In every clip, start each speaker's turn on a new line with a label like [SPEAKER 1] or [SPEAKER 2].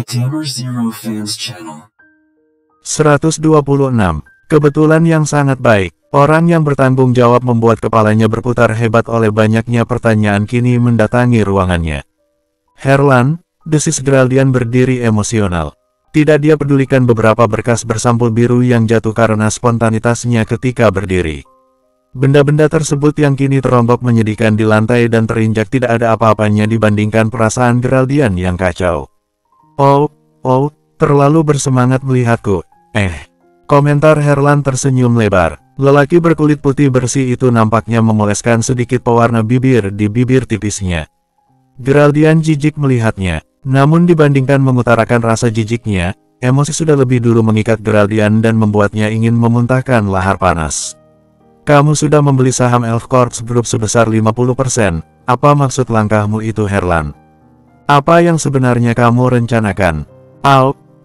[SPEAKER 1] Gamer Zero Fans Channel.
[SPEAKER 2] 126. Kebetulan yang sangat baik. Orang yang bertanggung jawab membuat kepalanya berputar hebat oleh banyaknya pertanyaan kini mendatangi ruangannya. Herlan, desis Geraldian berdiri emosional. Tidak dia pedulikan beberapa berkas bersampul biru yang jatuh karena spontanitasnya ketika berdiri. Benda-benda tersebut yang kini terombak menyedihkan di lantai dan terinjak tidak ada apa-apanya dibandingkan perasaan Geraldian yang kacau. Oh, terlalu bersemangat melihatku. Komentar Herlan tersenyum lebar. Lelaki berkulit putih bersih itu nampaknya memoleskan sedikit pewarna bibir di bibir tipisnya. Geraldian jijik melihatnya. Namun dibandingkan mengutarakan rasa jijiknya, emosi sudah lebih dulu mengikat Geraldian dan membuatnya ingin memuntahkan lahar panas. Kamu sudah membeli saham Elf Corps Group sebesar 50%. Apa maksud langkahmu itu, Herlan? Apa yang sebenarnya kamu rencanakan?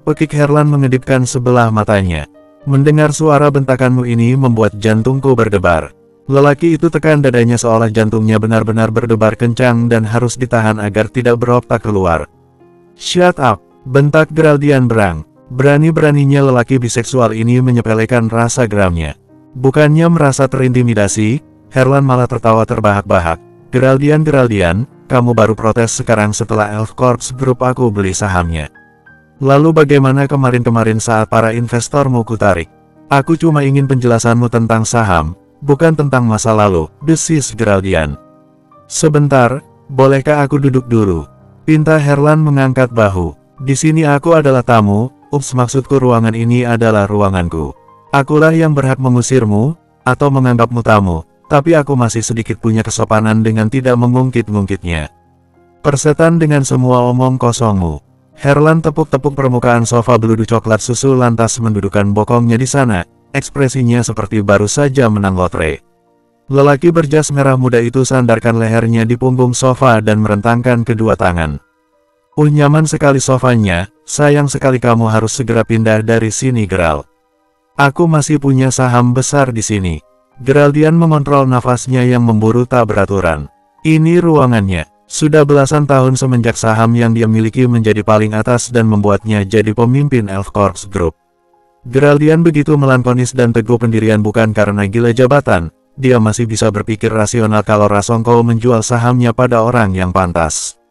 [SPEAKER 2] Pekik Herlan mengedipkan sebelah matanya. Mendengar suara bentakanmu ini membuat jantungku berdebar. Lelaki itu tekan dadanya seolah jantungnya benar-benar berdebar kencang dan harus ditahan agar tidak berotak keluar. Shut up, bentak Geraldian berang. Berani-beraninya lelaki biseksual ini menyepelekan rasa geramnya. Bukannya merasa terintimidasi, Herlan malah tertawa terbahak-bahak. Geraldian, kamu baru protes sekarang setelah Elf Corps Group aku beli sahamnya. Lalu bagaimana kemarin-kemarin saat para investormu kutarik? Aku cuma ingin penjelasanmu tentang saham, bukan tentang masa lalu, desis Geraldian. Sebentar, bolehkah aku duduk dulu? Pinta Herlan mengangkat bahu. Di sini aku adalah tamu, maksudku ruangan ini adalah ruanganku. Akulah yang berhak mengusirmu, atau menganggapmu tamu, tapi aku masih sedikit punya kesopanan dengan tidak mengungkit-ngungkitnya. Persetan dengan semua omong kosongmu. Herlan tepuk-tepuk permukaan sofa beludu coklat susu lantas mendudukkan bokongnya di sana, ekspresinya seperti baru saja menang lotre. Lelaki berjas merah muda itu sandarkan lehernya di punggung sofa dan merentangkan kedua tangan. Nyaman sekali sofanya, sayang sekali kamu harus segera pindah dari sini, Geral. Aku masih punya saham besar di sini. Geraldian mengontrol nafasnya yang memburu tak beraturan. Ini ruangannya. Sudah belasan tahun semenjak saham yang dia miliki menjadi paling atas dan membuatnya jadi pemimpin Elf Corps Group. Geraldian begitu melankonis dan teguh pendirian bukan karena gila jabatan, dia masih bisa berpikir rasional kalau Rasongko menjual sahamnya pada orang yang pantas.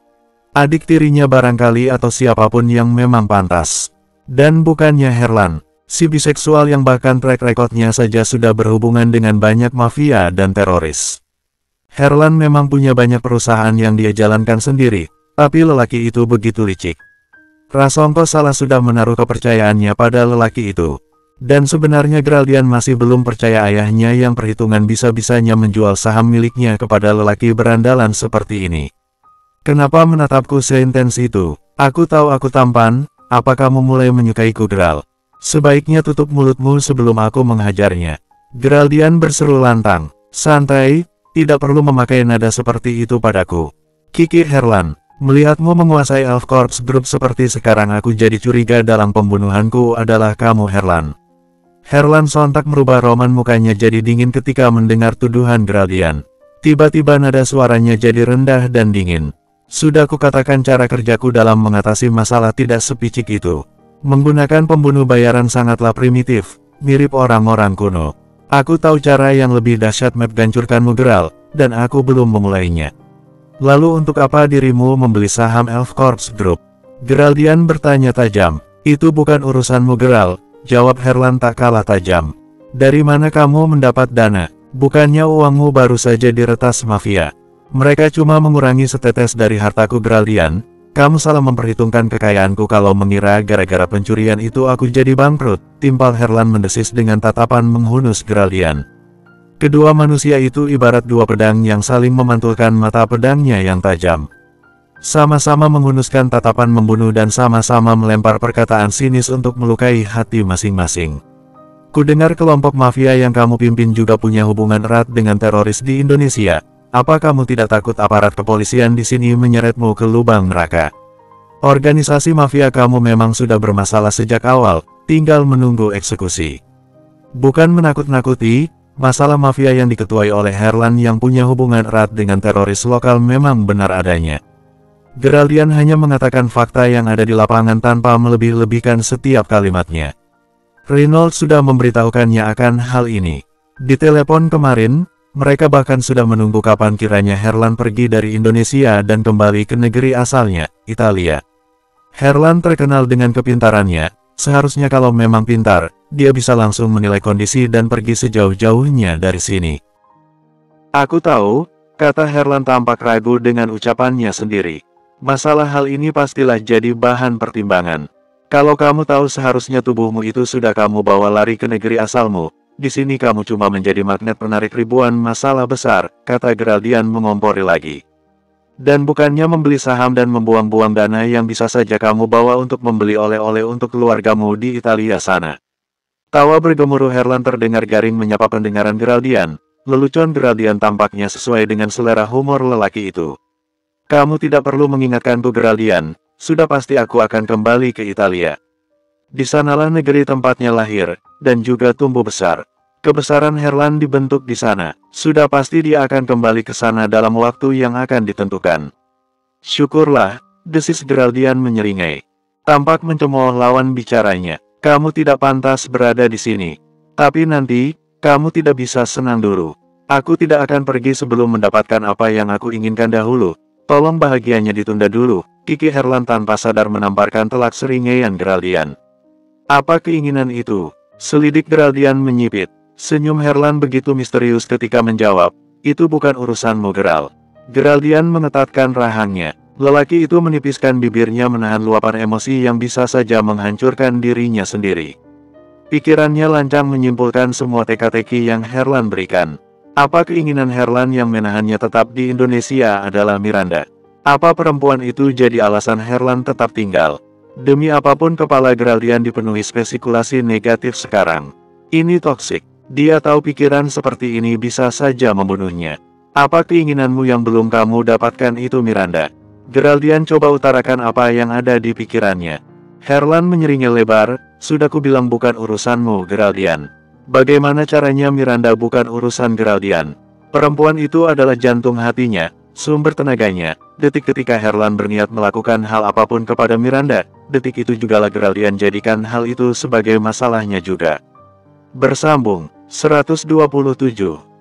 [SPEAKER 2] Adik tirinya barangkali atau siapapun yang memang pantas. Dan bukannya Herlan, si biseksual yang bahkan track recordnya saja sudah berhubungan dengan banyak mafia dan teroris. Herlan memang punya banyak perusahaan yang dia jalankan sendiri, tapi lelaki itu begitu licik. Rasongko salah sudah menaruh kepercayaannya pada lelaki itu. Dan sebenarnya Geraldian masih belum percaya ayahnya yang perhitungan bisa-bisanya menjual saham miliknya kepada lelaki berandalan seperti ini. Kenapa menatapku seintens itu? Aku tahu aku tampan, apa kamu mulai menyukaiku, Geral? Sebaiknya tutup mulutmu sebelum aku menghajarnya. Geraldian berseru lantang. Santai. Tidak perlu memakai nada seperti itu padaku. Kiki Herlan, melihatmu menguasai Elf Corps Group seperti sekarang aku jadi curiga dalam pembunuhanku adalah kamu, Herlan. Herlan sontak merubah roman mukanya jadi dingin ketika mendengar tuduhan Geraldian. Tiba-tiba nada suaranya jadi rendah dan dingin. Sudah kukatakan cara kerjaku dalam mengatasi masalah tidak sepicik itu. Menggunakan pembunuh bayaran sangatlah primitif, mirip orang-orang kuno. Aku tahu cara yang lebih dahsyat menghancurkanmu, Geral, dan aku belum memulainya. Lalu untuk apa dirimu membeli saham Elf Corps Group? Geraldian bertanya tajam. Itu bukan urusanmu, Geral, jawab Herlan tak kalah tajam. Dari mana kamu mendapat dana? Bukannya uangmu baru saja diretas mafia. Mereka cuma mengurangi setetes dari hartaku, Geraldian. Kamu salah memperhitungkan kekayaanku kalau mengira gara-gara pencurian itu aku jadi bangkrut, timpal Herlan mendesis dengan tatapan menghunus Geraldian. Kedua manusia itu ibarat dua pedang yang saling memantulkan mata pedangnya yang tajam. Sama-sama menghunuskan tatapan membunuh dan sama-sama melempar perkataan sinis untuk melukai hati masing-masing. Kudengar kelompok mafia yang kamu pimpin juga punya hubungan erat dengan teroris di Indonesia. Apa kamu tidak takut aparat kepolisian di sini menyeretmu ke lubang neraka? Organisasi mafia kamu memang sudah bermasalah sejak awal, tinggal menunggu eksekusi. Bukan menakut-nakuti, masalah mafia yang diketuai oleh Herlan yang punya hubungan erat dengan teroris lokal memang benar adanya. Geraldian hanya mengatakan fakta yang ada di lapangan tanpa melebih-lebihkan setiap kalimatnya. Reynolds sudah memberitahukannya akan hal ini. Di telepon kemarin, mereka bahkan sudah menunggu kapan kiranya Herlan pergi dari Indonesia dan kembali ke negeri asalnya, Italia. Herlan terkenal dengan kepintarannya, seharusnya kalau memang pintar, dia bisa langsung menilai kondisi dan pergi sejauh-jauhnya dari sini. Aku tahu, kata Herlan tampak ragu dengan ucapannya sendiri. Masalah hal ini pastilah jadi bahan pertimbangan. Kalau kamu tahu seharusnya tubuhmu itu sudah kamu bawa lari ke negeri asalmu, di sini kamu cuma menjadi magnet penarik ribuan masalah besar, kata Geraldian mengompori lagi. Dan bukannya membeli saham dan membuang-buang dana yang bisa saja kamu bawa untuk membeli oleh-oleh untuk keluargamu di Italia sana. Tawa bergemuruh Herlan terdengar garing menyapa pendengaran Geraldian. Lelucon Geraldian tampaknya sesuai dengan selera humor lelaki itu. Kamu tidak perlu mengingatkanku Geraldian, sudah pasti aku akan kembali ke Italia. Di sanalah negeri tempatnya lahir, dan juga tumbuh besar. Kebesaran Herlan dibentuk di sana, sudah pasti dia akan kembali ke sana dalam waktu yang akan ditentukan. Syukurlah, desis Geraldian menyeringai. Tampak mencemooh lawan bicaranya, kamu tidak pantas berada di sini. Tapi nanti, kamu tidak bisa senang dulu. Aku tidak akan pergi sebelum mendapatkan apa yang aku inginkan dahulu. Tolong bahagianya ditunda dulu, kiki Herlan tanpa sadar menamparkan telak seringaian Geraldian. Apa keinginan itu? Selidik Geraldian menyipit. Senyum Herlan begitu misterius ketika menjawab, itu bukan urusanmu Geral. Geraldian mengetatkan rahangnya. Lelaki itu menipiskan bibirnya menahan luapan emosi yang bisa saja menghancurkan dirinya sendiri. Pikirannya lancang menyimpulkan semua teka-teki yang Herlan berikan. Apa keinginan Herlan yang menahannya tetap di Indonesia adalah Miranda? Apa perempuan itu jadi alasan Herlan tetap tinggal? Demi apapun kepala Geraldian dipenuhi spekulasi negatif sekarang. Ini toksik. Dia tahu pikiran seperti ini bisa saja membunuhnya. Apa keinginanmu yang belum kamu dapatkan itu Miranda? Geraldian coba utarakan apa yang ada di pikirannya. Herlan menyeringai lebar, sudah kubilang bukan urusanmu Geraldian. Bagaimana caranya Miranda bukan urusan Geraldian? Perempuan itu adalah jantung hatinya, sumber tenaganya. Detik ketika Herlan berniat melakukan hal apapun kepada Miranda, detik itu jugalah Geraldian jadikan hal itu sebagai masalahnya juga. Bersambung, 127.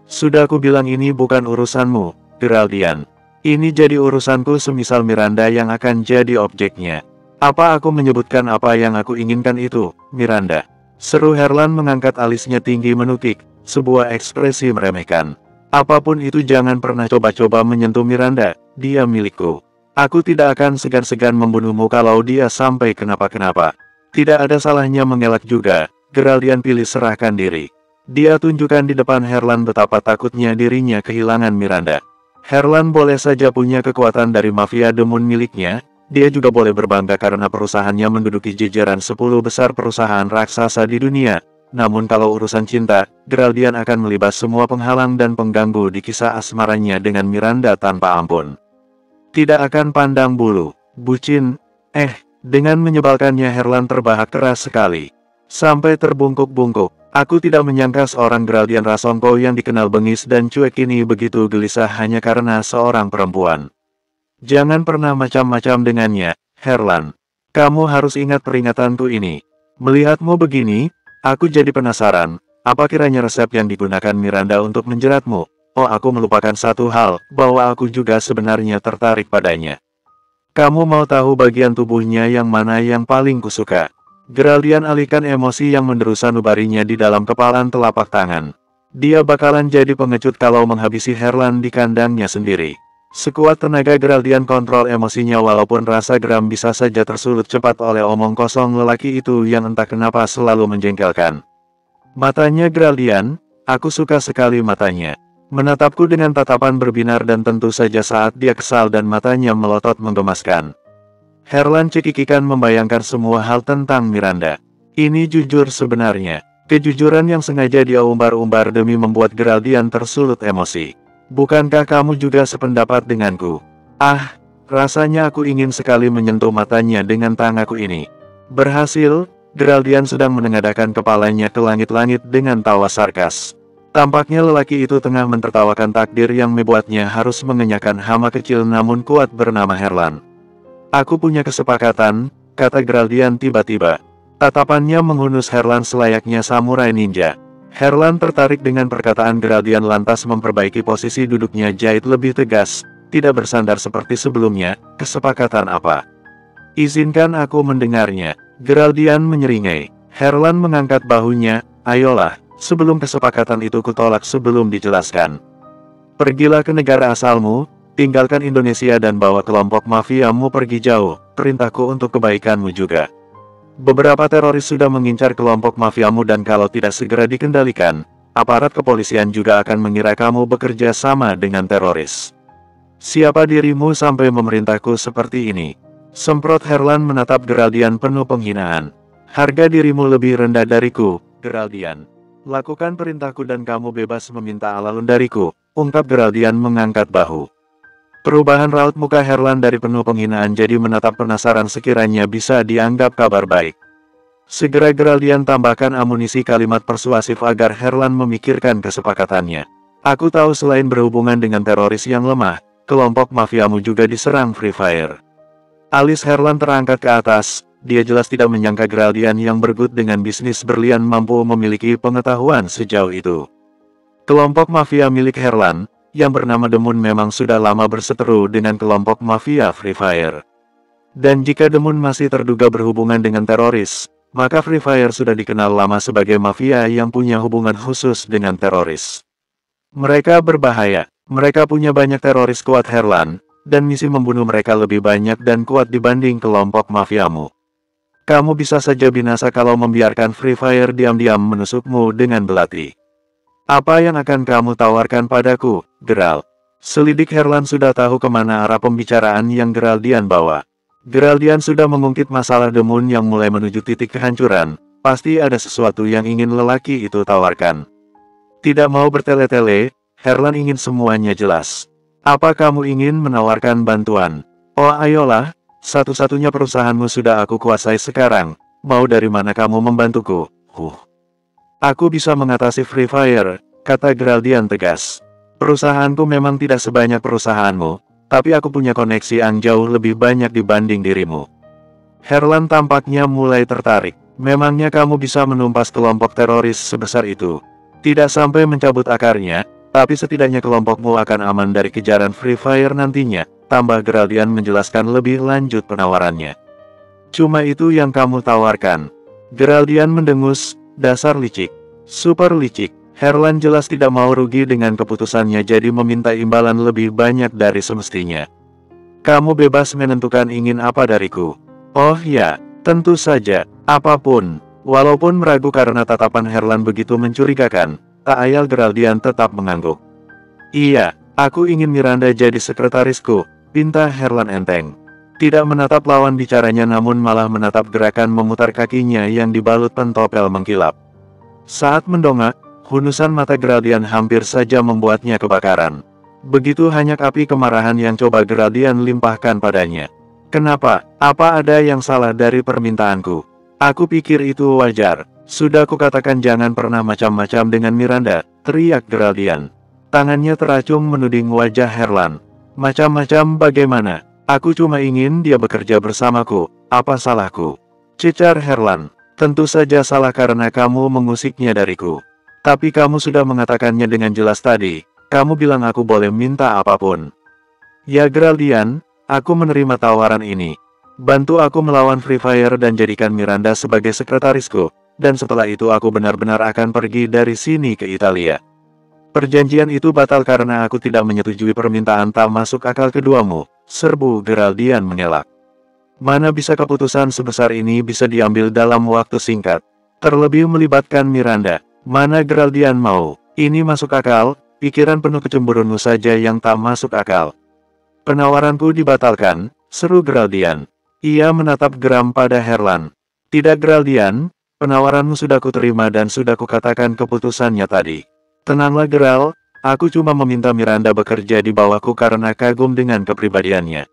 [SPEAKER 2] Sudah aku bilang ini bukan urusanmu, Geraldian. Ini jadi urusanku semisal Miranda yang akan jadi objeknya. Apa aku menyebutkan apa yang aku inginkan itu, Miranda? Seru Herlan mengangkat alisnya tinggi menukik, sebuah ekspresi meremehkan. Apapun itu jangan pernah coba-coba menyentuh Miranda, dia milikku. Aku tidak akan segan-segan membunuhmu kalau dia sampai kenapa-kenapa. Tidak ada salahnya mengelak juga, Geraldian pilih serahkan diri. Dia tunjukkan di depan Herlan betapa takutnya dirinya kehilangan Miranda. Herlan boleh saja punya kekuatan dari mafia demun miliknya. Dia juga boleh berbangga karena perusahaannya menduduki jajaran 10 besar perusahaan raksasa di dunia. Namun kalau urusan cinta, Geraldian akan melibas semua penghalang dan pengganggu di kisah asmaranya dengan Miranda tanpa ampun. Tidak akan pandang bulu, bucin, dengan menyebalkannya Herlan terbahak keras sekali. Sampai terbungkuk-bungkuk, aku tidak menyangka seorang Geraldian Rasongko yang dikenal bengis dan cuek ini begitu gelisah hanya karena seorang perempuan. Jangan pernah macam-macam dengannya, Herlan. Kamu harus ingat peringatanku ini. Melihatmu begini, aku jadi penasaran, apa kiranya resep yang digunakan Miranda untuk menjeratmu? Oh, aku melupakan satu hal, bahwa aku juga sebenarnya tertarik padanya. Kamu mau tahu bagian tubuhnya yang mana yang paling kusuka? Geraldian alihkan emosi yang menderu sanubarinya di dalam kepalan telapak tangan. Dia bakalan jadi pengecut kalau menghabisi Herlan di kandangnya sendiri. Sekuat tenaga Geraldian kontrol emosinya walaupun rasa geram bisa saja tersulut cepat oleh omong kosong lelaki itu yang entah kenapa selalu menjengkelkan. Matanya Geraldian, aku suka sekali matanya. Menatapku dengan tatapan berbinar dan tentu saja saat dia kesal dan matanya melotot menggemaskan. Herlan cekikikan membayangkan semua hal tentang Miranda. Ini jujur sebenarnya. Kejujuran yang sengaja dia umbar-umbar demi membuat Geraldian tersulut emosi. Bukankah kamu juga sependapat denganku? Ah, rasanya aku ingin sekali menyentuh matanya dengan tanganku ini. Berhasil, Geraldian sedang menengadahkan kepalanya ke langit-langit dengan tawa sarkas. Tampaknya lelaki itu tengah mentertawakan takdir yang membuatnya harus mengenyahkan hama kecil namun kuat bernama Herlan. Aku punya kesepakatan, kata Geraldian tiba-tiba. Tatapannya menghunus Herlan selayaknya samurai ninja. Herlan tertarik dengan perkataan Geraldian lantas memperbaiki posisi duduknya jahit lebih tegas, tidak bersandar seperti sebelumnya. Kesepakatan apa? Izinkan aku mendengarnya. Geraldian menyeringai. Herlan mengangkat bahunya. Ayolah, sebelum kesepakatan itu kutolak sebelum dijelaskan. Pergilah ke negara asalmu, tinggalkan Indonesia dan bawa kelompok mafiamu pergi jauh, perintahku untuk kebaikanmu juga. Beberapa teroris sudah mengincar kelompok mafiamu dan kalau tidak segera dikendalikan, aparat kepolisian juga akan mengira kamu bekerja sama dengan teroris. Siapa dirimu sampai memerintahku seperti ini? Semprot Herlan menatap Geraldian penuh penghinaan. Harga dirimu lebih rendah dariku, Geraldian. Lakukan perintahku dan kamu bebas meminta alun dariku, ungkap Geraldian mengangkat bahu. Perubahan raut muka Herlan dari penuh penghinaan jadi menatap penasaran sekiranya bisa dianggap kabar baik. Segera Geraldian tambahkan amunisi kalimat persuasif agar Herlan memikirkan kesepakatannya. Aku tahu selain berhubungan dengan teroris yang lemah, kelompok mafiamu juga diserang Free Fire. Alis Herlan terangkat ke atas. Dia jelas tidak menyangka Geraldian yang bergut dengan bisnis berlian mampu memiliki pengetahuan sejauh itu. Kelompok mafia milik Herlan, yang bernama Demun memang sudah lama berseteru dengan kelompok mafia Free Fire. Dan jika Demun masih terduga berhubungan dengan teroris, maka Free Fire sudah dikenal lama sebagai mafia yang punya hubungan khusus dengan teroris. Mereka berbahaya, mereka punya banyak teroris kuat Herlan, dan misi membunuh mereka lebih banyak dan kuat dibanding kelompok mafiamu. Kamu bisa saja binasa kalau membiarkan Free Fire diam-diam menusukmu dengan belati. Apa yang akan kamu tawarkan padaku, Geral? Selidik Herlan sudah tahu kemana arah pembicaraan yang Geraldian bawa. Geraldian sudah mengungkit masalah Demun yang mulai menuju titik kehancuran. Pasti ada sesuatu yang ingin lelaki itu tawarkan. Tidak mau bertele-tele, Herlan ingin semuanya jelas. Apa kamu ingin menawarkan bantuan? Oh ayolah. Satu-satunya perusahaanmu sudah aku kuasai sekarang, mau dari mana kamu membantuku? Aku bisa mengatasi Free Fire, kata Geraldian tegas. Perusahaanku memang tidak sebanyak perusahaanmu, tapi aku punya koneksi yang jauh lebih banyak dibanding dirimu. Herlan tampaknya mulai tertarik. Memangnya kamu bisa menumpas kelompok teroris sebesar itu? Tidak sampai mencabut akarnya, tapi setidaknya kelompokmu akan aman dari kejaran Free Fire nantinya. Tambah Geraldian menjelaskan lebih lanjut penawarannya. Cuma itu yang kamu tawarkan? Geraldian mendengus, dasar licik. Super licik. Herlan jelas tidak mau rugi dengan keputusannya jadi meminta imbalan lebih banyak dari semestinya. Kamu bebas menentukan ingin apa dariku. Oh ya, tentu saja, apapun. Walaupun meragu karena tatapan Herlan begitu mencurigakan, tak ayal Geraldian tetap mengangguk. Iya, aku ingin Miranda jadi sekretarisku. Pinta Herlan enteng. Tidak menatap lawan bicaranya namun malah menatap gerakan memutar kakinya yang dibalut pentopel mengkilap. Saat mendongak, hunusan mata Geraldian hampir saja membuatnya kebakaran. Begitu hanyak api kemarahan yang coba Geraldian limpahkan padanya. Kenapa? Apa ada yang salah dari permintaanku? Aku pikir itu wajar. Sudah kukatakan jangan pernah macam-macam dengan Miranda, teriak Geraldian. Tangannya teracung menuding wajah Herlan. Macam-macam bagaimana? Aku cuma ingin dia bekerja bersamaku. Apa salahku? Cicar Herlan. Tentu saja salah karena kamu mengusiknya dariku. Tapi kamu sudah mengatakannya dengan jelas tadi. Kamu bilang aku boleh minta apapun. Ya Geraldian, aku menerima tawaran ini. Bantu aku melawan Free Fire dan jadikan Miranda sebagai sekretarisku. Dan setelah itu aku benar-benar akan pergi dari sini ke Italia. Perjanjian itu batal karena aku tidak menyetujui permintaan tak masuk akal keduamu, serbu Geraldian mengelak. Mana bisa keputusan sebesar ini bisa diambil dalam waktu singkat. Terlebih melibatkan Miranda. Mana Geraldian mau? Ini masuk akal, pikiran penuh kecemburuanmu saja yang tak masuk akal. Penawaranku dibatalkan, seru Geraldian. Ia menatap geram pada Herlan. Tidak Geraldian, penawaranmu sudah kuterima dan sudah kukatakan keputusannya tadi. Tenanglah Geral, aku cuma meminta Miranda bekerja di bawahku karena kagum dengan kepribadiannya.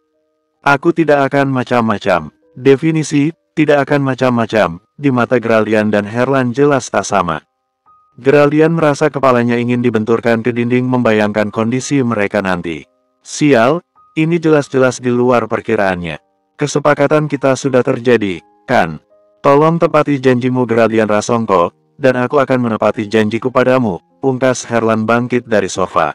[SPEAKER 2] Aku tidak akan macam-macam. Definisi, tidak akan macam-macam, di mata Geraldian dan Herlan jelas tak sama. Geraldian merasa kepalanya ingin dibenturkan ke dinding membayangkan kondisi mereka nanti. Sial, ini jelas-jelas di luar perkiraannya. Kesepakatan kita sudah terjadi, kan? Tolong tepati janjimu Geraldian Rasongko, dan aku akan menepati janjiku padamu, pungkas Herlan bangkit dari sofa.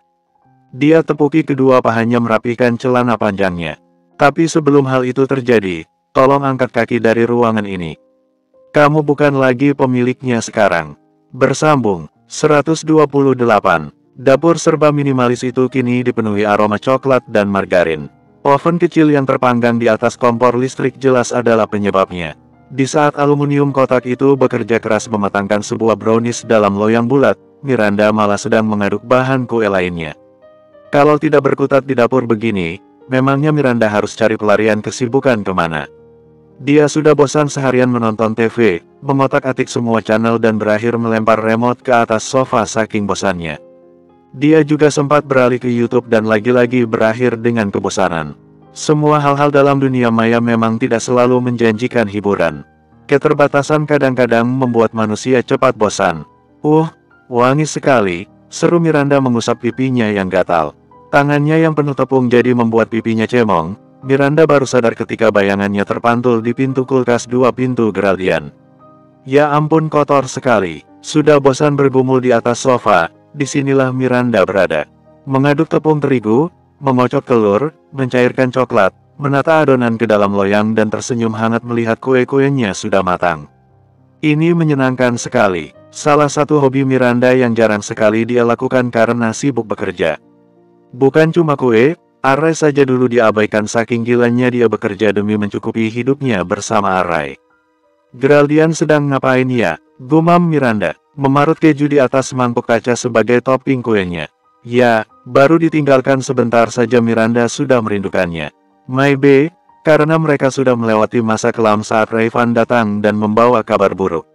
[SPEAKER 2] Dia tepuki kedua pahanya merapikan celana panjangnya. Tapi sebelum hal itu terjadi, tolong angkat kaki dari ruangan ini. Kamu bukan lagi pemiliknya sekarang. Bersambung, 128. Dapur serba minimalis itu kini dipenuhi aroma coklat dan margarin. Oven kecil yang terpanggang di atas kompor listrik jelas adalah penyebabnya. Di saat aluminium kotak itu bekerja keras mematangkan sebuah brownies dalam loyang bulat, Miranda malah sedang mengaduk bahan kue lainnya. Kalau tidak berkutat di dapur begini, memangnya Miranda harus cari pelarian kesibukan kemana? Dia sudah bosan seharian menonton TV, mengotak-atik semua channel dan berakhir melempar remote ke atas sofa saking bosannya. Dia juga sempat beralih ke YouTube dan lagi-lagi berakhir dengan kebosanan. Semua hal-hal dalam dunia maya memang tidak selalu menjanjikan hiburan. Keterbatasan kadang-kadang membuat manusia cepat bosan. Wangi sekali, seru Miranda mengusap pipinya yang gatal. Tangannya yang penuh tepung jadi membuat pipinya cemong. Miranda baru sadar ketika bayangannya terpantul di pintu kulkas 2 pintu Geraldian. Ya ampun kotor sekali, sudah bosan bergumul di atas sofa. Disinilah Miranda berada. Mengaduk tepung terigu, mengocok telur, mencairkan coklat, menata adonan ke dalam loyang dan tersenyum hangat melihat kue-kuenya sudah matang. Ini menyenangkan sekali. Salah satu hobi Miranda yang jarang sekali dia lakukan karena sibuk bekerja. Bukan cuma kue, Arai saja dulu diabaikan saking gilanya dia bekerja demi mencukupi hidupnya bersama Arai. Geraldian sedang ngapain ya? Gumam Miranda, memarut keju di atas mangkuk kaca sebagai topping kuenya. Ya, baru ditinggalkan sebentar saja Miranda sudah merindukannya. Maybe, karena mereka sudah melewati masa kelam saat Rayvan datang dan membawa kabar buruk.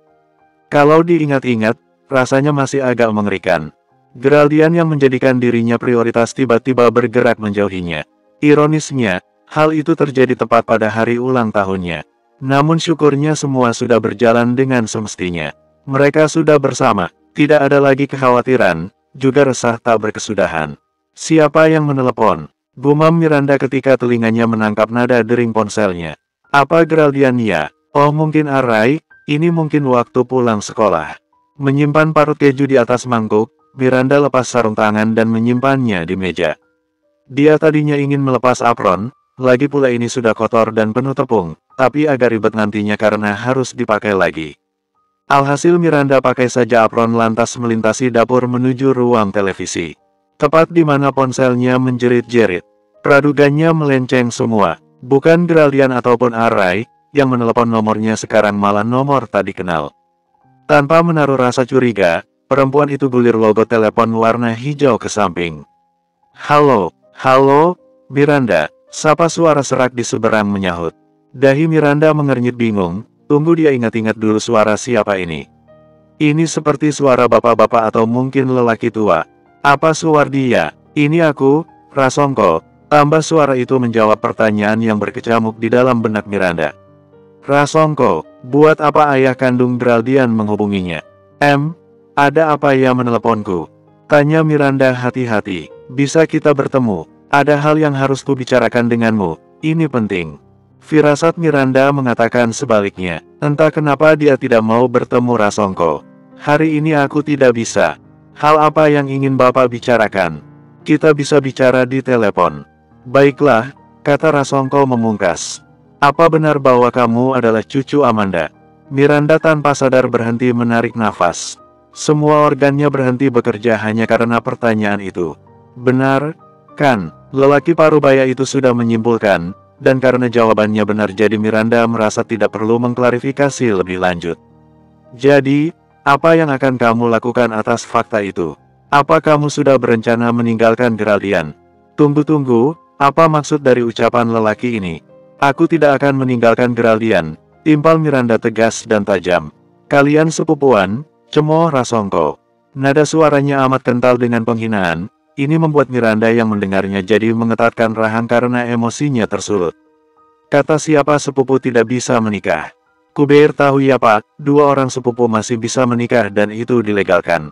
[SPEAKER 2] Kalau diingat-ingat, rasanya masih agak mengerikan. Geraldian yang menjadikan dirinya prioritas tiba-tiba bergerak menjauhinya. Ironisnya, hal itu terjadi tepat pada hari ulang tahunnya. Namun syukurnya semua sudah berjalan dengan semestinya. Mereka sudah bersama, tidak ada lagi kekhawatiran, juga resah tak berkesudahan. Siapa yang menelepon? Gumam Miranda ketika telinganya menangkap nada dering ponselnya. Apa Geraldian ya? Oh mungkin Arai, ini mungkin waktu pulang sekolah. Menyimpan parut keju di atas mangkuk, Miranda lepas sarung tangan dan menyimpannya di meja. Dia tadinya ingin melepas apron, lagi pula ini sudah kotor dan penuh tepung, tapi agak ribet nantinya karena harus dipakai lagi. Alhasil Miranda pakai saja apron lantas melintasi dapur menuju ruang televisi. Tepat di mana ponselnya menjerit-jerit. Pradugannya melenceng semua. Bukan Geraldian ataupun Arai, yang menelepon nomornya sekarang malah nomor tak dikenal. Tanpa menaruh rasa curiga, perempuan itu gulir logo telepon warna hijau ke samping. Halo, Miranda, sapa suara serak di seberang menyahut. Dahi Miranda mengernyit bingung, tunggu dia ingat-ingat dulu suara siapa ini. Ini seperti suara bapak-bapak atau mungkin lelaki tua. Apa suara dia? Ini aku, Rasongko. Tambah suara itu menjawab pertanyaan yang berkecamuk di dalam benak Miranda. Rasongko, buat apa ayah kandung Geraldian menghubunginya? Ada apa ya meneleponku? Tanya Miranda hati-hati. Bisa kita bertemu? Ada hal yang harus kubicarakan denganmu, ini penting. Firasat Miranda mengatakan sebaliknya. Entah kenapa dia tidak mau bertemu Rasongko. Hari ini aku tidak bisa. Hal apa yang ingin Bapak bicarakan? Kita bisa bicara di telepon. Baiklah, kata Rasongko memungkas. Apa benar bahwa kamu adalah cucu Amanda? Miranda tanpa sadar berhenti menarik nafas. Semua organnya berhenti bekerja hanya karena pertanyaan itu. Benar, kan? Lelaki parubaya itu sudah menyimpulkan, dan karena jawabannya benar jadi Miranda merasa tidak perlu mengklarifikasi lebih lanjut. Jadi, apa yang akan kamu lakukan atas fakta itu? Apa kamu sudah berencana meninggalkan Geraldian? Tunggu, apa maksud dari ucapan lelaki ini? Aku tidak akan meninggalkan Geraldian, timpal Miranda tegas dan tajam. Kalian sepupuan, cemooh Rasongko. Nada suaranya amat kental dengan penghinaan. Ini membuat Miranda yang mendengarnya jadi mengetatkan rahang karena emosinya tersulut. Kata siapa sepupu tidak bisa menikah? Kubeir tahu ya Pak, 2 orang sepupu masih bisa menikah dan itu dilegalkan.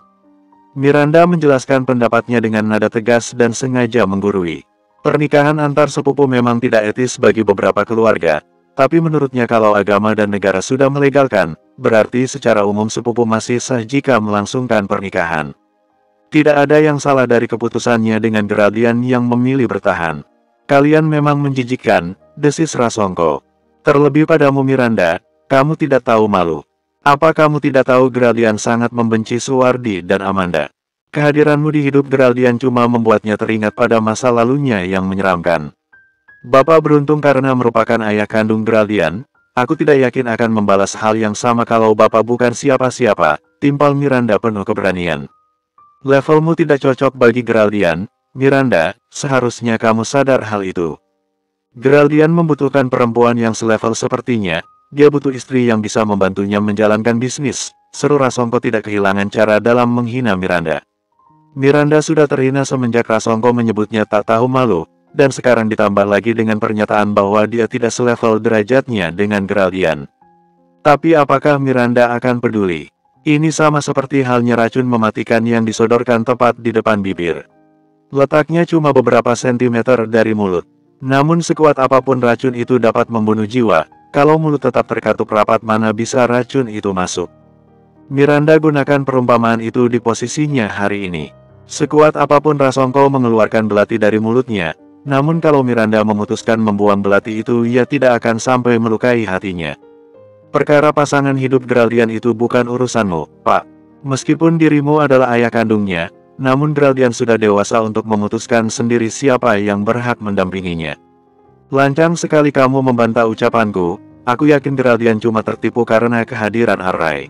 [SPEAKER 2] Miranda menjelaskan pendapatnya dengan nada tegas dan sengaja menggurui. Pernikahan antar sepupu memang tidak etis bagi beberapa keluarga, tapi menurutnya kalau agama dan negara sudah melegalkan, berarti secara umum sepupu masih sah jika melangsungkan pernikahan. Tidak ada yang salah dari keputusannya dengan Geraldian yang memilih bertahan. Kalian memang menjijikkan, desis Rasongko. Terlebih padamu Miranda, kamu tidak tahu malu. Apa kamu tidak tahu Geraldian sangat membenci Suwardi dan Amanda? Kehadiranmu di hidup Geraldian cuma membuatnya teringat pada masa lalunya yang menyeramkan. Bapak beruntung karena merupakan ayah kandung Geraldian. Aku tidak yakin akan membalas hal yang sama kalau Bapak bukan siapa-siapa, timpal Miranda penuh keberanian. Levelmu tidak cocok bagi Geraldian, Miranda, seharusnya kamu sadar hal itu. Geraldian membutuhkan perempuan yang selevel sepertinya, dia butuh istri yang bisa membantunya menjalankan bisnis, seru Rasongko tidak kehilangan cara dalam menghina Miranda. Miranda sudah terhina semenjak Rasongko menyebutnya tak tahu malu, dan sekarang ditambah lagi dengan pernyataan bahwa dia tidak selevel derajatnya dengan Geraldian. Tapi apakah Miranda akan peduli? Ini sama seperti halnya racun mematikan yang disodorkan tepat di depan bibir. Letaknya cuma beberapa sentimeter dari mulut. Namun sekuat apapun racun itu dapat membunuh jiwa, kalau mulut tetap terkatup rapat mana bisa racun itu masuk. Miranda gunakan perumpamaan itu di posisinya hari ini. Sekuat apapun Rasongko mengeluarkan belati dari mulutnya, namun kalau Miranda memutuskan membuang belati itu ia tidak akan sampai melukai hatinya. Perkara pasangan hidup Geraldian itu bukan urusanmu, Pak. Meskipun dirimu adalah ayah kandungnya, namun Geraldian sudah dewasa untuk memutuskan sendiri siapa yang berhak mendampinginya. Lancang sekali kamu membantah ucapanku, aku yakin Geraldian cuma tertipu karena kehadiran Array.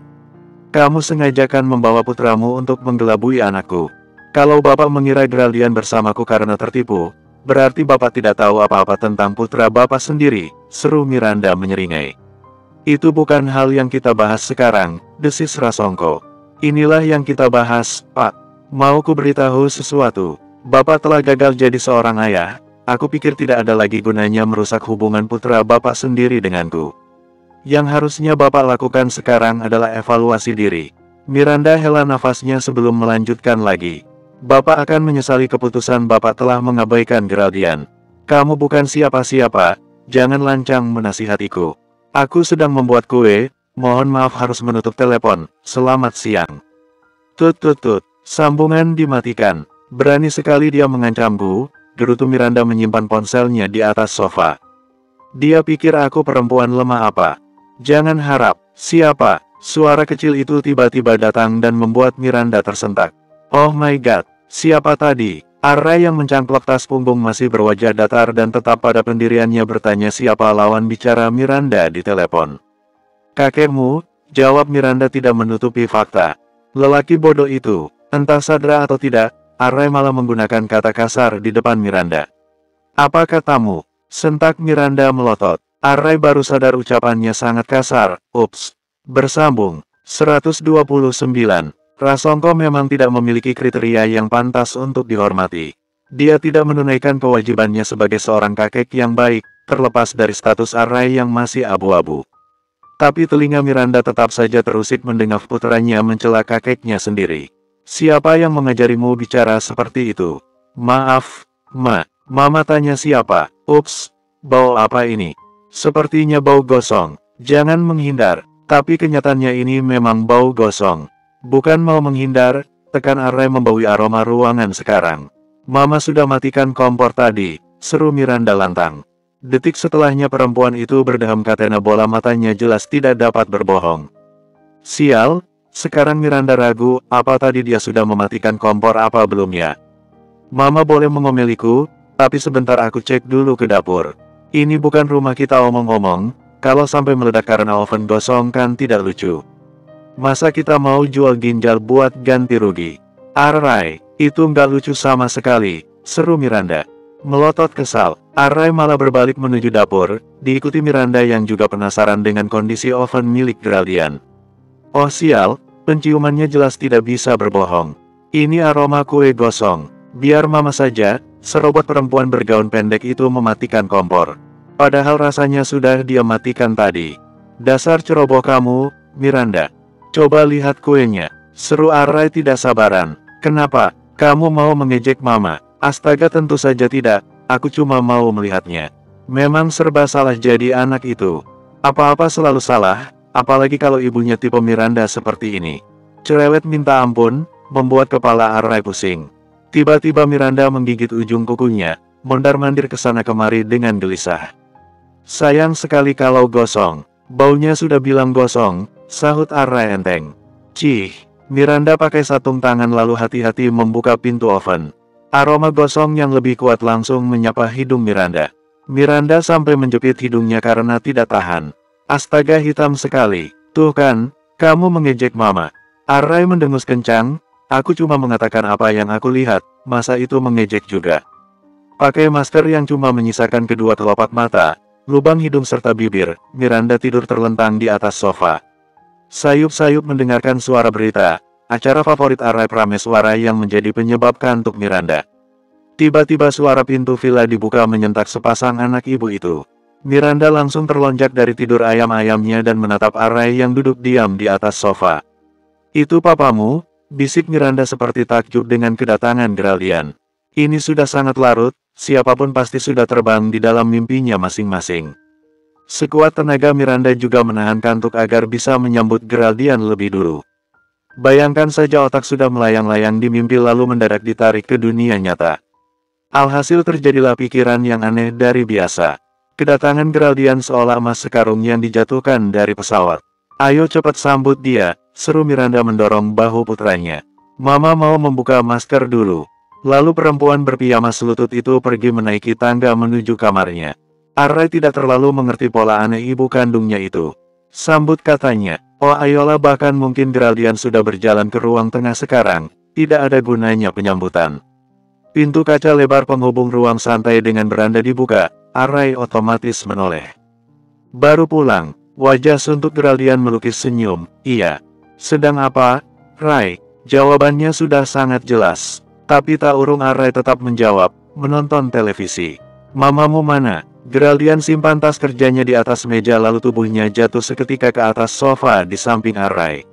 [SPEAKER 2] Kamu sengajakan membawa putramu untuk menggelabui anakku. Kalau Bapak mengira Geraldian bersamaku karena tertipu, berarti Bapak tidak tahu apa-apa tentang putra Bapak sendiri, seru Miranda menyeringai. Itu bukan hal yang kita bahas sekarang, desis Rasongko. Inilah yang kita bahas, Pak. Mau ku beritahu sesuatu. Bapak telah gagal jadi seorang ayah, aku pikir tidak ada lagi gunanya merusak hubungan putra Bapak sendiri denganku. Yang harusnya Bapak lakukan sekarang adalah evaluasi diri. Miranda hela nafasnya sebelum melanjutkan lagi. Bapak akan menyesali keputusan Bapak telah mengabaikan Geraldian. Kamu bukan siapa-siapa, jangan lancang menasihatiku. Aku sedang membuat kue, mohon maaf harus menutup telepon, selamat siang. Tut, sambungan dimatikan. Berani sekali dia mengancamku, gerutu Miranda menyimpan ponselnya di atas sofa. Dia pikir aku perempuan lemah apa? Jangan harap, siapa? Suara kecil itu tiba-tiba datang dan membuat Miranda tersentak. Oh my god, siapa tadi? Array yang mencangklok tas punggung masih berwajah datar dan tetap pada pendiriannya bertanya siapa lawan bicara Miranda di telepon. Kakekmu, jawab Miranda tidak menutupi fakta. Lelaki bodoh itu, entah sadar atau tidak, Array malah menggunakan kata kasar di depan Miranda. Apa katamu? Sentak Miranda melotot. Array baru sadar ucapannya sangat kasar. Ups. Bersambung. 129. Rasongko memang tidak memiliki kriteria yang pantas untuk dihormati. Dia tidak menunaikan kewajibannya sebagai seorang kakek yang baik, terlepas dari status Array yang masih abu-abu. Tapi telinga Miranda tetap saja terusik mendengar putranya mencela kakeknya sendiri. Siapa yang mengajarimu bicara seperti itu? Maaf, Mama tanya siapa? Ups, bau apa ini? Sepertinya bau gosong. Jangan menghindar, tapi kenyataannya ini memang bau gosong. Bukan mau menghindar, tekan Array membawa aroma ruangan sekarang. Mama sudah matikan kompor tadi, seru Miranda lantang. Detik setelahnya perempuan itu berdeham katena bola matanya jelas tidak dapat berbohong. Sial, sekarang Miranda ragu, apa tadi dia sudah mematikan kompor apa belum ya? Mama boleh mengomeliku, tapi sebentar aku cek dulu ke dapur. Ini bukan rumah kita omong-omong, kalau sampai meledak karena oven gosong kan tidak lucu. Masa kita mau jual ginjal buat ganti rugi? Array, itu nggak lucu sama sekali, seru Miranda. Melotot kesal, Array malah berbalik menuju dapur, diikuti Miranda yang juga penasaran dengan kondisi oven milik Geraldian. Oh sial, penciumannya jelas tidak bisa berbohong. Ini aroma kue gosong. Biar mama saja, serobot perempuan bergaun pendek itu mematikan kompor. Padahal rasanya sudah dia matikan tadi. Dasar ceroboh kamu, Miranda. Coba lihat kuenya, seru Array tidak sabaran. Kenapa? Kamu mau mengejek mama? Astaga tentu saja tidak, Aku cuma mau melihatnya. Memang serba salah jadi anak itu. Apa-apa selalu salah, apalagi kalau ibunya tipe Miranda seperti ini. Cerewet minta ampun, membuat kepala Arai pusing. Tiba-tiba Miranda menggigit ujung kukunya, mondar-mandir ke sana kemari dengan gelisah. Sayang sekali kalau gosong. Baunya sudah bilang gosong, sahut Arai enteng. Cih, Miranda pakai satung tangan lalu hati-hati membuka pintu oven. Aroma gosong yang lebih kuat langsung menyapa hidung Miranda. Miranda sampai menjepit hidungnya karena tidak tahan. Astaga, hitam sekali. Tuh kan, kamu mengejek mama. Arai mendengus kencang. Aku cuma mengatakan apa yang aku lihat, masa itu mengejek juga. Pakai masker yang cuma menyisakan kedua kelopak mata, lubang hidung serta bibir, Miranda tidur terlentang di atas sofa. Sayup-sayup mendengarkan suara berita, acara favorit Arai Prameswara yang menjadi penyebab kantuk Miranda. Tiba-tiba suara pintu villa dibuka menyentak sepasang anak ibu itu. Miranda langsung terlonjak dari tidur ayam-ayamnya dan menatap Arai yang duduk diam di atas sofa. Itu papamu? Bisik Miranda seperti takjub dengan kedatangan Geraldian. Ini sudah sangat larut, siapapun pasti sudah terbang di dalam mimpinya masing-masing. Sekuat tenaga Miranda juga menahan kantuk agar bisa menyambut Geraldian lebih dulu. Bayangkan saja otak sudah melayang-layang di mimpi lalu mendadak ditarik ke dunia nyata. Alhasil terjadilah pikiran yang aneh dari biasa. Kedatangan Geraldian seolah emas sekarung yang dijatuhkan dari pesawat. Ayo cepat sambut dia, seru Miranda mendorong bahu putranya. Mama mau membuka masker dulu. Lalu perempuan berpiyama selutut itu pergi menaiki tangga menuju kamarnya. Arai tidak terlalu mengerti pola aneh ibu kandungnya itu. Sambut katanya. Oh ayolah, bahkan mungkin Geraldian sudah berjalan ke ruang tengah sekarang. Tidak ada gunanya penyambutan. Pintu kaca lebar penghubung ruang santai dengan beranda dibuka, Arai otomatis menoleh. Baru pulang, wajah suntuk Geraldian melukis senyum. Iya. Sedang apa, Rai? Jawabannya sudah sangat jelas. Tapi tak urung Arai tetap menjawab, menonton televisi. Mamamu mana? Geraldian simpan tas kerjanya di atas meja lalu tubuhnya jatuh seketika ke atas sofa di samping Arai.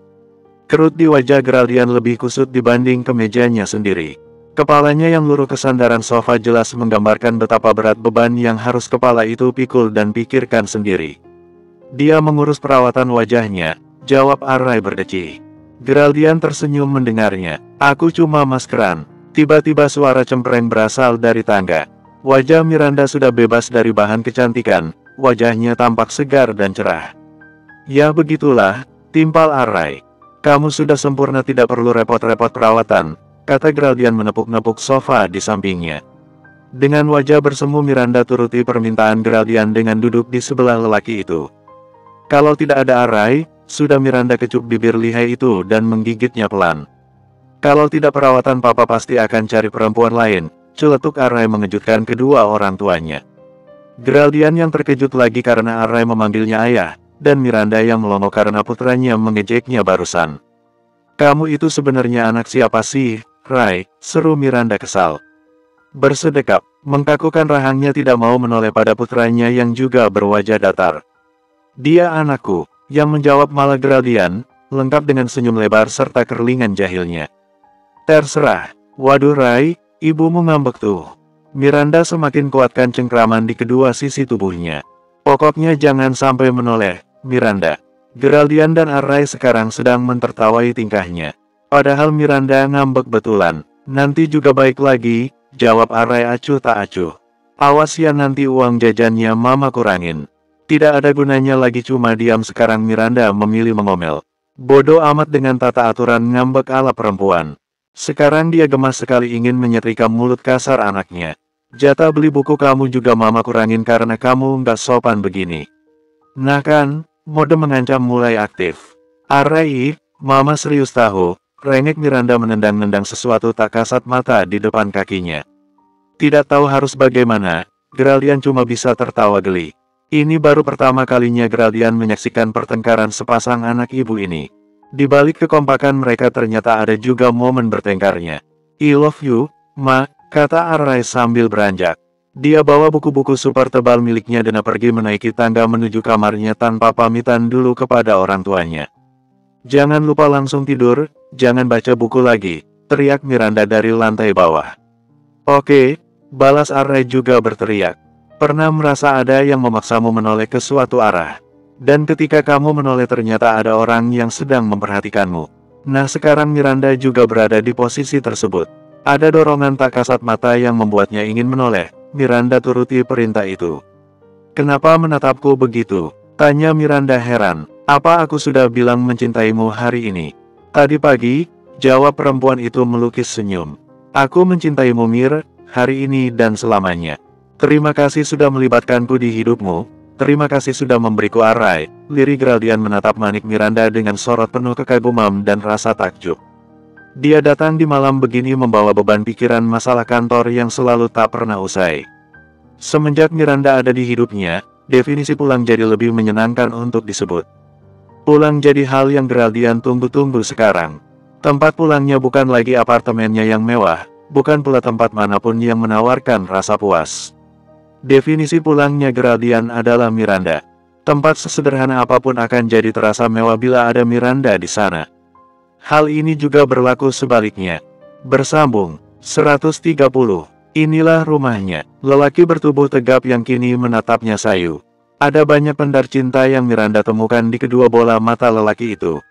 [SPEAKER 2] Kerut di wajah Geraldian lebih kusut dibanding kemejanya sendiri. Kepalanya yang luruh ke sandaran sofa jelas menggambarkan betapa berat beban yang harus kepala itu pikul dan pikirkan sendiri. Dia mengurus perawatan wajahnya, jawab Arai berdecih. Geraldian tersenyum mendengarnya. Aku cuma maskeran. Tiba-tiba suara cempreng berasal dari tangga. Wajah Miranda sudah bebas dari bahan kecantikan, wajahnya tampak segar dan cerah. Ya begitulah, timpal Arai. Kamu sudah sempurna, tidak perlu repot-repot perawatan, kata Geraldian menepuk-nepuk sofa di sampingnya. Dengan wajah bersemu Miranda turuti permintaan Geraldian dengan duduk di sebelah lelaki itu. Kalau tidak ada Arai, sudah Miranda kecup bibir lihai itu dan menggigitnya pelan. Kalau tidak perawatan papa pasti akan cari perempuan lain, celetuk Arai mengejutkan kedua orang tuanya. Geraldian yang terkejut lagi karena Arai memanggilnya ayah, dan Miranda yang melongo karena putranya mengejeknya barusan. Kamu itu sebenarnya anak siapa sih, Rai? Seru Miranda kesal. Bersedekap, mengkakukan rahangnya tidak mau menoleh pada putranya yang juga berwajah datar. Dia anakku, yang menjawab malah Geraldian, lengkap dengan senyum lebar serta kerlingan jahilnya. Terserah, waduh Rai, ibumu ngambek tuh. Miranda semakin kuatkan cengkraman di kedua sisi tubuhnya. Pokoknya jangan sampai menoleh, Miranda. Geraldian dan Arai sekarang sedang mentertawai tingkahnya. Padahal Miranda ngambek betulan. Nanti juga baik lagi, jawab Arai acuh tak acuh. Awas ya, nanti uang jajannya mama kurangin. Tidak ada gunanya lagi cuma diam sekarang. Miranda memilih mengomel. Bodoh amat dengan tata aturan ngambek ala perempuan. Sekarang dia gemas sekali ingin menyetrika mulut kasar anaknya. Jatah beli buku kamu juga mama kurangin karena kamu nggak sopan begini. Nah kan, mode mengancam mulai aktif. Arai, mama serius tahu. Rengek Miranda menendang-nendang sesuatu tak kasat mata di depan kakinya. Tidak tahu harus bagaimana, Geraldian cuma bisa tertawa geli. Ini baru pertama kalinya Geraldian menyaksikan pertengkaran sepasang anak ibu ini. Di balik kekompakan mereka ternyata ada juga momen bertengkarnya. I love you, Ma, kata Arai sambil beranjak. Dia bawa buku-buku super tebal miliknya dan pergi menaiki tangga menuju kamarnya tanpa pamitan dulu kepada orang tuanya. Jangan lupa langsung tidur, jangan baca buku lagi, teriak Miranda dari lantai bawah. Oke, Balas Array juga berteriak. Pernah merasa ada yang memaksamu menoleh ke suatu arah. Dan ketika kamu menoleh ternyata ada orang yang sedang memperhatikanmu. Nah sekarang Miranda juga berada di posisi tersebut. Ada dorongan tak kasat mata yang membuatnya ingin menoleh. Miranda turuti perintah itu. Kenapa menatapku begitu? Tanya Miranda heran. Apa aku sudah bilang mencintaimu hari ini? Tadi pagi, jawab perempuan itu melukis senyum. Aku mencintaimu Mir, hari ini dan selamanya. Terima kasih sudah melibatkanku di hidupmu. Terima kasih sudah memberiku Array. Lirik Geraldian menatap manik Miranda dengan sorot penuh kekaguman dan rasa takjub. Dia datang di malam begini membawa beban pikiran masalah kantor yang selalu tak pernah usai. Semenjak Miranda ada di hidupnya, definisi pulang jadi lebih menyenangkan untuk disebut. Pulang jadi hal yang Geraldian tunggu-tunggu sekarang. Tempat pulangnya bukan lagi apartemennya yang mewah, bukan pula tempat manapun yang menawarkan rasa puas. Definisi pulangnya Geraldian adalah Miranda. Tempat sesederhana apapun akan jadi terasa mewah bila ada Miranda di sana. Hal ini juga berlaku sebaliknya. Bersambung 130. Inilah rumahnya. Lelaki bertubuh tegap yang kini menatapnya sayu. Ada banyak pendar cinta yang Miranda temukan di kedua bola mata lelaki itu.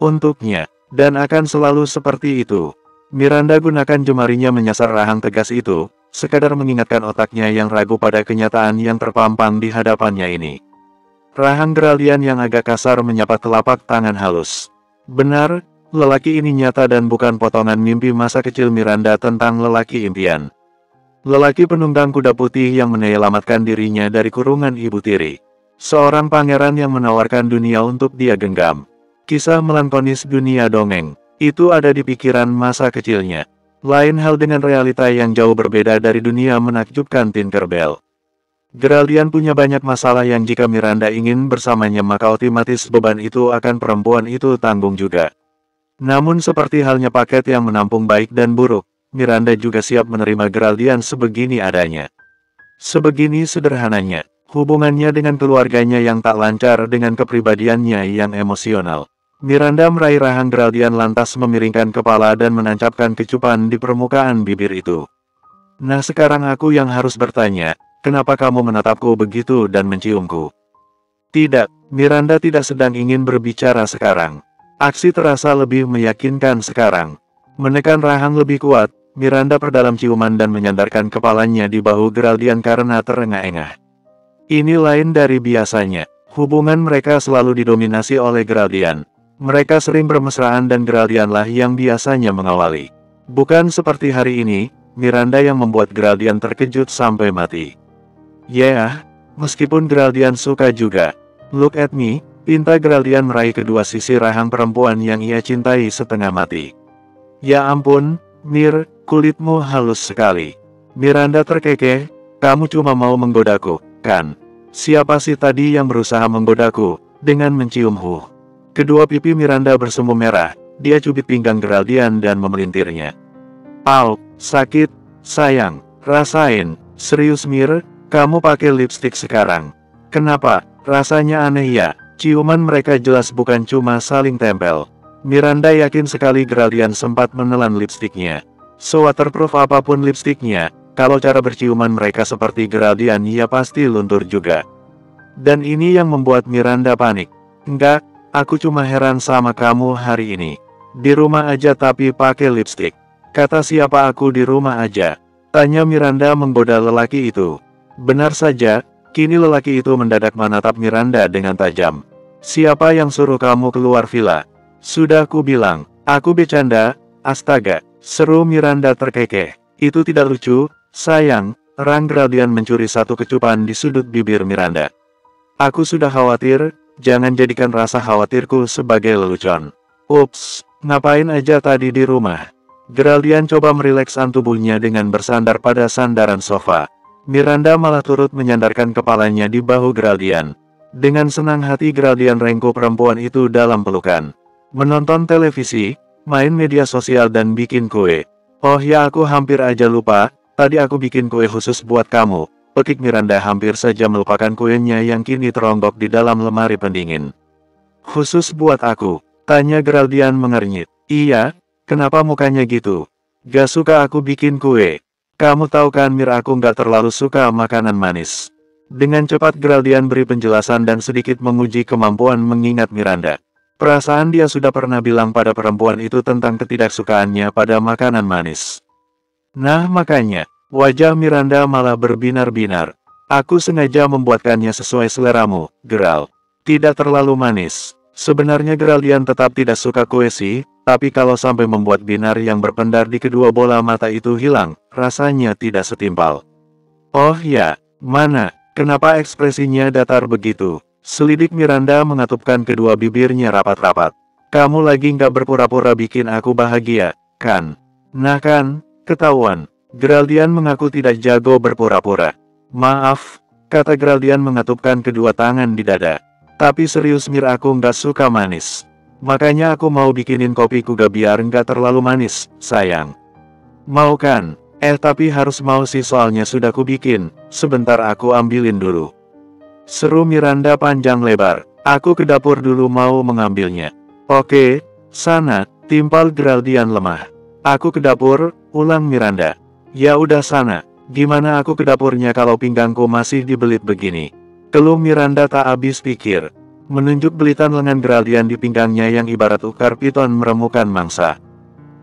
[SPEAKER 2] Untuknya, dan akan selalu seperti itu. Miranda gunakan jemarinya menyasar rahang tegas itu, sekadar mengingatkan otaknya yang ragu pada kenyataan yang terpampang di hadapannya ini. Rahang Geraldian yang agak kasar menyapa telapak tangan halus. Benar, lelaki ini nyata dan bukan potongan mimpi masa kecil Miranda tentang lelaki impian. Lelaki penunggang kuda putih yang menyelamatkan dirinya dari kurungan ibu tiri. Seorang pangeran yang menawarkan dunia untuk dia genggam. Kisah melankolis dunia dongeng, itu ada di pikiran masa kecilnya. Lain hal dengan realita yang jauh berbeda dari dunia menakjubkan Tinkerbell. Geraldian punya banyak masalah yang jika Miranda ingin bersamanya maka otomatis beban itu akan perempuan itu tanggung juga. Namun seperti halnya paket yang menampung baik dan buruk, Miranda juga siap menerima Geraldian sebegini adanya. Sebegini sederhananya, hubungannya dengan keluarganya yang tak lancar dengan kepribadiannya yang emosional. Miranda meraih rahang Geraldian lantas memiringkan kepala dan menancapkan kecupan di permukaan bibir itu. Nah sekarang aku yang harus bertanya, kenapa kamu menatapku begitu dan menciumku? Tidak, Miranda tidak sedang ingin berbicara sekarang. Aksi terasa lebih meyakinkan sekarang. Menekan rahang lebih kuat, Miranda perdalam ciuman dan menyandarkan kepalanya di bahu Geraldian karena terengah-engah. Ini lain dari biasanya, hubungan mereka selalu didominasi oleh Geraldian. Mereka sering bermesraan dan Geraldianlah yang biasanya mengawali. Bukan seperti hari ini, Miranda yang membuat Geraldian terkejut sampai mati. Yeah, meskipun Geraldian suka juga. Look at me, pinta Geraldian meraih kedua sisi rahang perempuan yang ia cintai setengah mati. Ya ampun, Mir, kulitmu halus sekali. Miranda terkekeh, kamu cuma mau menggodaku, kan? Siapa sih tadi yang berusaha menggodaku, dengan menciummu? Kedua pipi Miranda bersemu merah, dia cubit pinggang Geraldian dan memelintirnya. Au, sakit, sayang, rasain, serius Mir, kamu pakai lipstik sekarang. Kenapa, rasanya aneh ya, ciuman mereka jelas bukan cuma saling tempel. Miranda yakin sekali Geraldian sempat menelan lipstiknya. Sewaterproof apapun lipstiknya, kalau cara berciuman mereka seperti Geraldian ia pasti luntur juga. Dan ini yang membuat Miranda panik. Enggak. Aku cuma heran sama kamu hari ini. Di rumah aja tapi pakai lipstik. Kata siapa aku di rumah aja? Tanya Miranda menggoda lelaki itu. Benar saja, kini lelaki itu mendadak menatap Miranda dengan tajam. Siapa yang suruh kamu keluar villa? Sudah ku bilang, aku bercanda, astaga, seru Miranda terkekeh. Itu tidak lucu, sayang, Rang Geraldian mencuri satu kecupan di sudut bibir Miranda. Aku sudah khawatir. Jangan jadikan rasa khawatirku sebagai lelucon. Ups, ngapain aja tadi di rumah? Geraldian coba merilekskan tubuhnya dengan bersandar pada sandaran sofa. Miranda malah turut menyandarkan kepalanya di bahu Geraldian. Dengan senang hati Geraldian rengkuh perempuan itu dalam pelukan. Menonton televisi, main media sosial dan bikin kue. Oh ya aku hampir aja lupa, tadi aku bikin kue khusus buat kamu. Pekik Miranda hampir saja melupakan kuenya yang kini teronggok di dalam lemari pendingin. Khusus buat aku, tanya Geraldian mengernyit. Iya, kenapa mukanya gitu? Gak suka aku bikin kue? Kamu tahu kan Mir, aku nggak terlalu suka makanan manis. Dengan cepat Geraldian beri penjelasan dan sedikit menguji kemampuan mengingat Miranda. Perasaan dia sudah pernah bilang pada perempuan itu tentang ketidaksukaannya pada makanan manis. Nah makanya, wajah Miranda malah berbinar-binar. Aku sengaja membuatkannya sesuai seleramu, Geral. Tidak terlalu manis. Sebenarnya Geraldian tetap tidak suka kue sih, tapi kalau sampai membuat binar yang berpendar di kedua bola mata itu hilang, rasanya tidak setimpal. Oh ya, mana? Kenapa ekspresinya datar begitu? Selidik Miranda mengatupkan kedua bibirnya rapat-rapat. Kamu lagi nggak berpura-pura bikin aku bahagia, kan? Nah kan, ketahuan. Geraldian mengaku tidak jago berpura-pura. Maaf, kata Geraldian mengatupkan kedua tangan di dada. Tapi serius Mir, aku nggak suka manis. Makanya aku mau bikinin kopi kuga biar nggak terlalu manis, sayang. Mau kan? Tapi harus mau sih soalnya sudah ku bikin. Sebentar aku ambilin dulu. Seru Miranda panjang lebar. Aku ke dapur dulu mau mengambilnya. Oke, sana, timpal Geraldian lemah. Aku ke dapur, ulang Miranda. Ya udah sana, gimana aku ke dapurnya kalau pinggangku masih dibelit begini. Keluh Miranda tak habis pikir. Menunjuk belitan lengan Geraldian di pinggangnya yang ibarat ukar piton meremukan mangsa.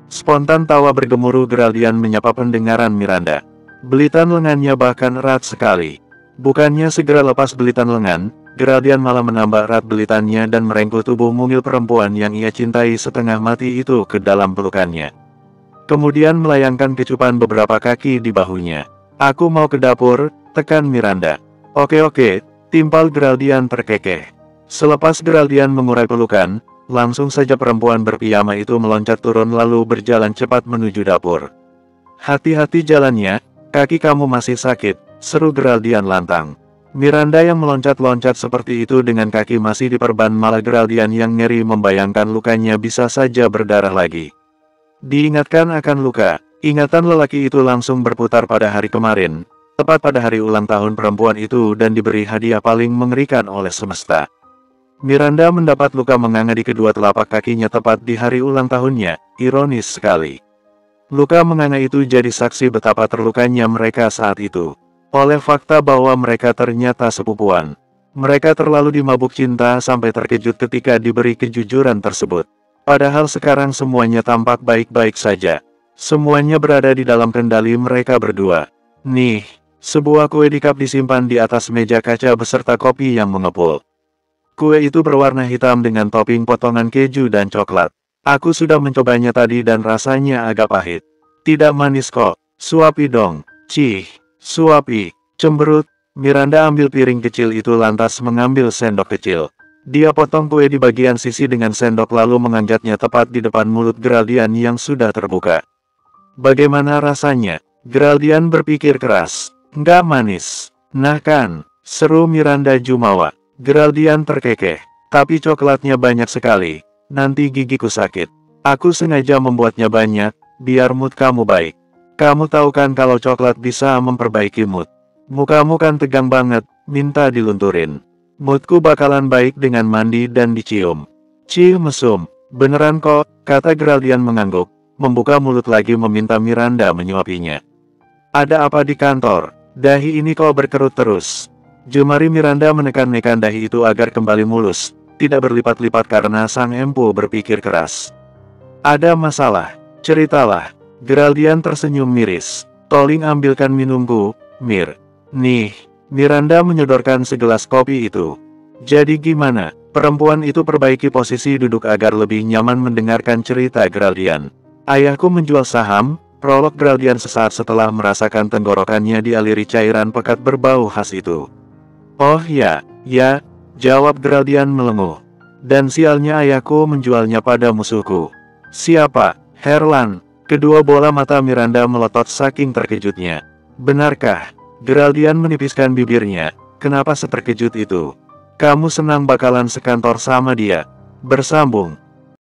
[SPEAKER 2] Spontan tawa bergemuruh Geraldian menyapa pendengaran Miranda. Belitan lengannya bahkan erat sekali. Bukannya segera lepas belitan lengan, Geraldian malah menambah erat belitannya dan merengkuh tubuh mungil perempuan yang ia cintai setengah mati itu ke dalam pelukannya. Kemudian melayangkan kecupan beberapa kaki di bahunya. Aku mau ke dapur, tekan Miranda. Oke, timpal Geraldian terkekeh. Selepas Geraldian mengurai pelukan, langsung saja perempuan berpiyama itu meloncat turun lalu berjalan cepat menuju dapur. Hati-hati jalannya, kaki kamu masih sakit, seru Geraldian lantang. Miranda yang meloncat-loncat seperti itu dengan kaki masih diperban malah Geraldian yang ngeri membayangkan lukanya bisa saja berdarah lagi. Diingatkan akan luka, ingatan lelaki itu langsung berputar pada hari kemarin, tepat pada hari ulang tahun perempuan itu dan diberi hadiah paling mengerikan oleh semesta. Miranda mendapat luka menganga di kedua telapak kakinya tepat di hari ulang tahunnya, ironis sekali. Luka menganga itu jadi saksi betapa terlukanya mereka saat itu. Oleh fakta bahwa mereka ternyata sepupuan. Mereka terlalu dimabuk cinta sampai terkejut ketika diberi kejujuran tersebut. Padahal sekarang semuanya tampak baik-baik saja. Semuanya berada di dalam kendali mereka berdua. Nih, sebuah kue di cup disimpan di atas meja kaca beserta kopi yang mengepul. Kue itu berwarna hitam dengan topping potongan keju dan coklat. Aku sudah mencobanya tadi dan rasanya agak pahit. Tidak manis kok, suapi dong. Cih, suapi, cemberut. Miranda ambil piring kecil itu lantas mengambil sendok kecil. Dia potong kue di bagian sisi dengan sendok lalu mengangkatnya tepat di depan mulut Geraldian yang sudah terbuka. Bagaimana rasanya? Geraldian berpikir keras. Nggak manis. Nah kan, seru Miranda jumawa. Geraldian terkekeh. Tapi coklatnya banyak sekali. Nanti gigiku sakit. Aku sengaja membuatnya banyak, biar mood kamu baik. Kamu tahu kan kalau coklat bisa memperbaiki mood. Mukamu kan tegang banget, minta dilunturin. Moodku bakalan baik dengan mandi dan dicium. Cih mesum, beneran kok, kata Geraldian mengangguk, membuka mulut lagi meminta Miranda menyuapinya. Ada apa di kantor? Dahi ini kok berkerut terus? Jemari Miranda menekan-nekan dahi itu agar kembali mulus, tidak berlipat-lipat karena sang empu berpikir keras. Ada masalah, ceritalah. Geraldian tersenyum miris. Tolong ambilkan minumku, Mir. Nih. Miranda menyodorkan segelas kopi itu. Jadi gimana? Perempuan itu perbaiki posisi duduk agar lebih nyaman mendengarkan cerita Geraldian. Ayahku menjual saham, prolog Geraldian sesaat setelah merasakan tenggorokannya dialiri cairan pekat berbau khas itu. Oh ya, jawab Geraldian melenguh. Dan sialnya ayahku menjualnya pada musuhku. Siapa? Herlan. Kedua bola mata Miranda melotot saking terkejutnya. Benarkah? Geraldian menipiskan bibirnya. Kenapa seterkejut itu? Kamu senang bakalan sekantor sama dia? Bersambung.